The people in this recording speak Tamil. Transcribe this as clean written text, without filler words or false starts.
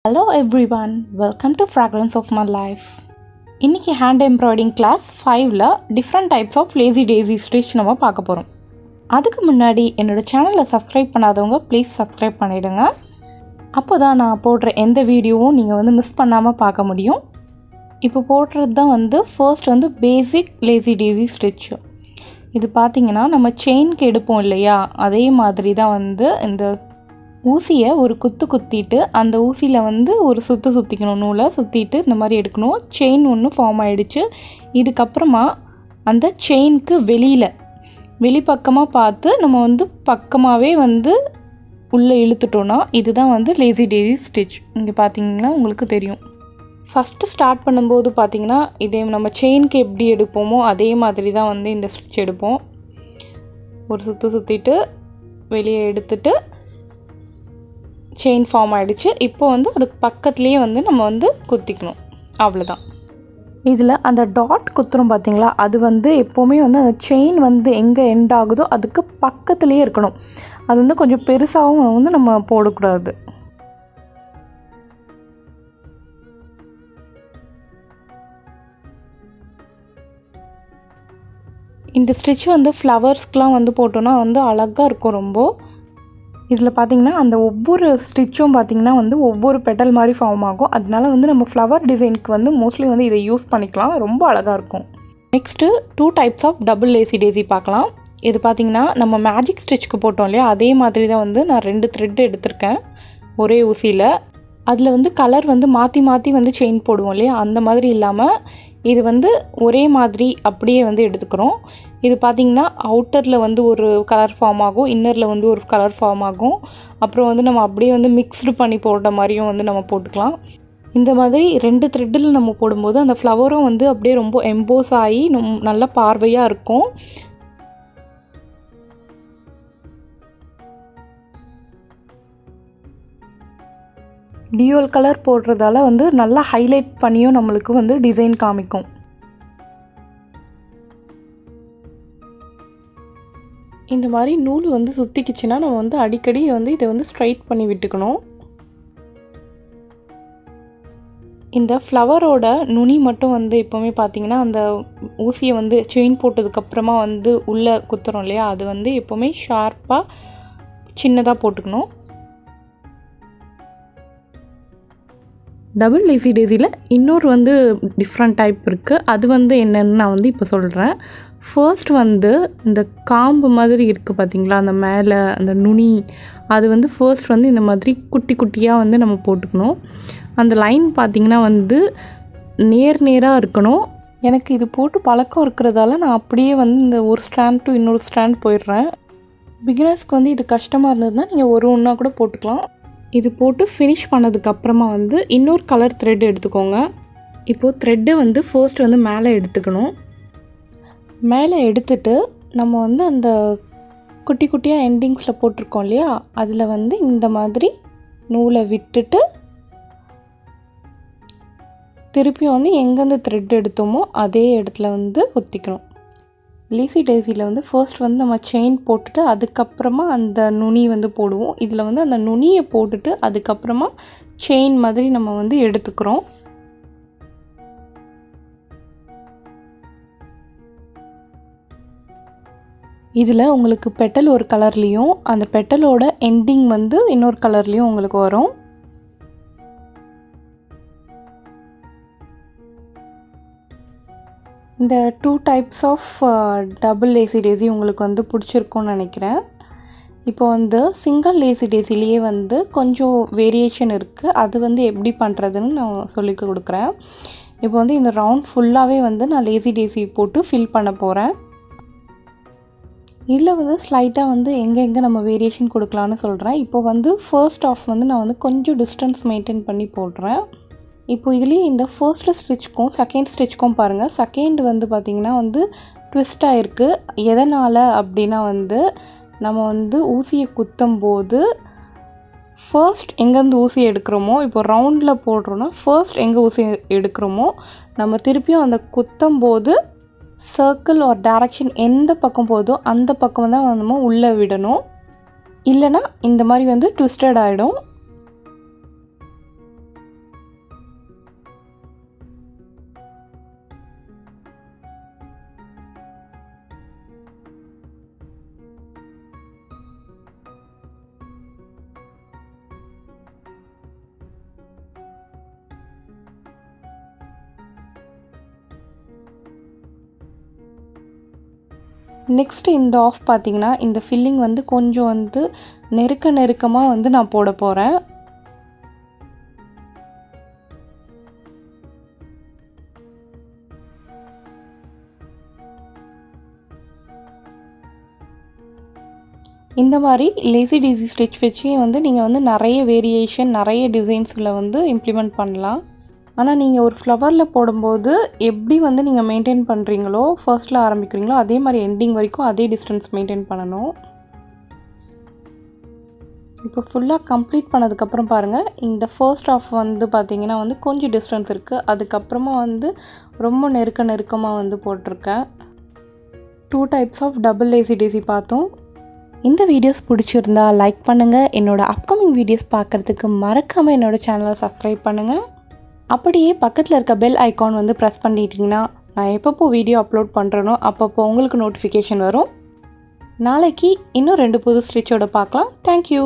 Hello everyone, welcome to Fragrance of My Life. இன்னைக்கு hand embroidering class 5ல different types of lazy daisy stitch நம்ம பார்க்க போறோம். அதுக்கு முன்னாடி என்னோட சேனலை சப்ஸ்கிரைப் பண்ணாதவங்க ப்ளீஸ் சப்ஸ்கிரைப் பண்ணிடுங்க. அப்போதான் நான் போடுற எந்த வீடியோவும் நீங்கள் மிஸ் பண்ணாமல் பார்க்க முடியும். இப்போ போடுறது தான் ஃபர்ஸ்ட் பேசிக் லேசி டேசி ஸ்டிச். இது பார்த்தீங்கன்னா நம்ம செயின்க்கு எடுப்போம் இல்லையா, அதே மாதிரி தான் இந்த ஊசியை ஒரு குத்திட்டு அந்த ஊசியில் ஒரு சுற்றிக்கணும், நூலை சுற்றிட்டு இந்த மாதிரி எடுக்கணும். செயின் ஒன்று ஃபார்ம் ஆகிடுச்சு. இதுக்கப்புறமா அந்த செயினுக்கு வெளிப்பக்கமாக பார்த்து நம்ம பக்கமாகவே உள்ளே இழுத்துட்டோன்னா இதுதான் லேசி டேசி ஸ்டிச். இங்கே பார்த்தீங்கன்னா உங்களுக்கு தெரியும். ஃபஸ்ட்டு ஸ்டார்ட் பண்ணும்போது பார்த்திங்கன்னா இதே நம்ம செயினுக்கு எப்படி எடுப்போமோ அதே மாதிரி தான் இந்த ஸ்டிச் எடுப்போம். ஒரு சுற்றிட்டு வெளியே எடுத்துட்டு செயின் ஃபார்ம் ஆகிடுச்சு. இப்போ அதுக்கு பக்கத்துலேயே நம்ம குத்திக்கணும், அவ்வளோதான். இதில் அந்த டாட் குத்துறோம் பார்த்திங்களா, அது எப்போவுமே அந்த செயின் எங்கே எண்ட் ஆகுதோ அதுக்கு பக்கத்துலேயே இருக்கணும். அது கொஞ்சம் பெருசாகவும் நம்ம போடக்கூடாது. இந்த ஸ்டிச் ஃப்ளவர்ஸ்க்கெலாம் போட்டோன்னா அழகாக இருக்கும் ரொம்ப. இதில் பார்த்திங்கன்னா அந்த ஒவ்வொரு ஸ்டிச்சும் பார்த்திங்கன்னா ஒவ்வொரு பெட்டல் மாதிரி ஃபார்ம் ஆகும். அதனால நம்ம ஃப்ளவர் டிசைனுக்கு மோஸ்ட்லி இதை யூஸ் பண்ணிக்கலாம், ரொம்ப அழகாக இருக்கும். Next 2 types of double lazy daisy பார்க்கலாம். இது பார்த்திங்கன்னா நம்ம மேஜிக் ஸ்டிச்சுக்கு போட்டோம் இல்லையா, அதே மாதிரி தான் நான் 2 த்ரெட் எடுத்திருக்கேன் ஒரே ஊசியில். அதில் கலர் மாற்றி செயின் போடுவோம் இல்லையா, அந்த மாதிரி இல்லாமல் இது ஒரே மாதிரி அப்படியே எடுத்துக்கிறோம். இது பார்த்திங்கன்னா அவுட்டரில் ஒரு கலர் ஃபார்ம் ஆகும், இன்னரில் ஒரு கலர் ஃபார்ம் ஆகும். அப்புறம் நம்ம அப்படியே மிக்ஸ்டு பண்ணி போடுற மாதிரியும் நம்ம போட்டுக்கலாம். இந்த மாதிரி 2 த்ரெட்டில் நம்ம போடும்போது அந்த ஃப்ளவரும் அப்படியே ரொம்ப எம்போஸ் ஆகி நல்ல பார்வையாக இருக்கும். டியூவல் கலர் போடுறதால நல்லா ஹைலைட் பண்ணியும் நம்மளுக்கு டிசைன் காமிக்கும். இந்த மாதிரி நூல் சுற்றிக்கிச்சுன்னா நம்ம அடிக்கடி இதை ஸ்ட்ரைட் பண்ணி விட்டுக்கணும். இந்த ஃப்ளவரோட நுனி மட்டும் எப்போவுமே பார்த்திங்கன்னா அந்த ஊசியை செயின் போட்டதுக்கப்புறமா உள்ளே குத்துறோம் இல்லையா, அது எப்போவுமே ஷார்ப்பாக சின்னதாக போட்டுக்கணும். டபுள் லேசி டேசியில் இன்னொரு டிஃப்ரெண்ட் டைப் இருக்குது. அது என்னென்னு நான் இப்போ சொல்கிறேன். ஃபர்ஸ்ட் இந்த காம்பு மாதிரி இருக்குது பார்த்திங்களா, அந்த மேலே அந்த நுனி, அது ஃபர்ஸ்ட் இந்த மாதிரி குட்டி குட்டியாக நம்ம போட்டுக்கணும். அந்த லைன் பார்த்திங்கன்னா நேராக இருக்கணும். எனக்கு இது போட்டு பழக்கம் இருக்கிறதால நான் அப்படியே இந்த ஒரு ஸ்டாண்ட் டு இன்னொரு ஸ்டாண்ட் போயிடுறேன். பிகினர்ஸ்க்கு இது கஷ்டமாக இருந்ததுன்னா நீங்கள் ஒன்றா கூட போட்டுக்கலாம். இது போட்டு ஃபினிஷ் பண்ணதுக்கப்புறமா இன்னொரு கலர் த்ரெட் எடுத்துக்கோங்க. இப்போது த்ரெட்டு ஃபர்ஸ்ட் மேலே எடுத்துக்கணும். மேலே எடுத்துட்டு நம்ம அந்த குட்டி குட்டியாக எண்டிங்ஸில் போட்டிருக்கோம் இல்லையா, அதில் இந்த மாதிரி நூலை விட்டுட்டு திருப்பியும் எங்கேருந்து த்ரெட் எடுத்தோமோ அதே இடத்துல ஒத்திக்கணும். லேசி டேசியில் ஃபர்ஸ்ட் நம்ம செயின் போட்டுட்டு அதுக்கப்புறமா அந்த நுனி போடுவோம். இதில் அந்த நுனியை போட்டுட்டு அதுக்கப்புறமா செயின் மாதிரி நம்ம எடுத்துக்கிறோம். இதில் உங்களுக்கு பெட்டல் ஒரு கலர்லேயும் அந்த பெட்டலோட எண்டிங் இன்னொரு கலர்லேயும் உங்களுக்கு வரும். இந்த 2 types of double lazy daisy உங்களுக்கு பிடிச்சிருக்கும்னு நினைக்கிறேன். இப்போ சிங்கிள் லேசி டேசிலேயே கொஞ்சம் வேரியேஷன் இருக்குது. அது எப்படி பண்ணுறதுன்னு நான் சொல்லி கொடுக்குறேன். இப்போ இந்த ரவுண்ட் ஃபுல்லாகவே நான் லேசி டேசி போட்டு ஃபில் பண்ண போகிறேன். இதில் ஸ்லைட்டாக எங்கே நம்ம வேரியேஷன் கொடுக்கலான்னு சொல்கிறேன். இப்போ ஃபர்ஸ்ட் ஆஃப் நான் கொஞ்சம் டிஸ்டன்ஸ் மெயின்டைன் பண்ணி போடுறேன். இப்போ இதுலேயே இந்த ஃபர்ஸ்ட் ஸ்டிச்சுக்கும் செகண்ட் ஸ்டிச்சுக்கும் பாருங்கள், செகண்ட் பார்த்திங்கன்னா ட்விஸ்ட் ஆகிருக்கு. எதனால் அப்படின்னா நம்ம ஊசியை குத்தும்போது ஃபர்ஸ்ட் எங்கேருந்து ஊசி எடுக்கிறோமோ, இப்போ ரவுண்டில் போடுறோன்னா ஃபர்ஸ்ட் எங்கே ஊசி எடுக்கிறோமோ நம்ம திருப்பியும் அந்த குத்தும்போது சர்க்கிள் ஒரு டைரக்ஷன் எந்த பக்கம் போதோ அந்த பக்கம் தான் நம்ம உள்ளே விடணும். இல்லைனா இந்த மாதிரி ட்விஸ்டட் ஆகிடும். நெக்ஸ்ட்டு இந்த ஆஃப் பார்த்திங்கன்னா இந்த ஃபில்லிங் வந்து கொஞ்சம் வந்து நெருக்கமாக வந்து நான் போட போகிறேன். இந்த மாதிரி லேசி டேஸி ஸ்டிச் வச்சே வந்து நீங்கள் வந்து நிறைய வேரியேஷன் நிறைய டிசைன்ஸில் வந்து இம்ப்ளிமெண்ட் பண்ணலாம். ஆனால் நீங்கள் ஒரு ஃப்ளவரில் போடும்போது எப்படி வந்து நீங்கள் மெயின்டைன் பண்ணுறீங்களோ ஃபர்ஸ்ட்டில் ஆரம்பிக்கிறீங்களோ அதே மாதிரி எண்டிங் வரைக்கும் அதே டிஸ்டன்ஸ் மெயின்டைன் பண்ணணும். இப்போ ஃபுல்லாக கம்ப்ளீட் பண்ணதுக்கப்புறம் பாருங்கள், இந்த ஃபர்ஸ்ட் ஆஃப் வந்து பார்த்திங்கன்னா வந்து கொஞ்சம் டிஸ்டன்ஸ் இருக்குது. அதுக்கப்புறமா வந்து ரொம்ப நெருக்கமாக வந்து போட்டிருக்கேன். 2 types of double lazy daisy பார்த்தோம். இந்த வீடியோஸ் பிடிச்சிருந்தா லைக் பண்ணுங்கள். என்னோடய அப்கமிங் வீடியோஸ் பார்க்குறதுக்கு மறக்காமல் என்னோடய சேனலை சப்ஸ்கிரைப் பண்ணுங்கள். அப்படியே பக்கத்தில் இருக்க பெல் ஐக்கான் வந்து ப்ரெஸ் பண்ணிட்டீங்கன்னா நான் எப்பப்போ வீடியோ அப்லோட் பண்ணுறேனோ அப்பப்போ உங்களுக்கு நோட்டிஃபிகேஷன் வரும். நாளைக்கு இன்னும் 2 புது ஸ்டிச்சோட பார்க்கலாம். தேங்க்யூ.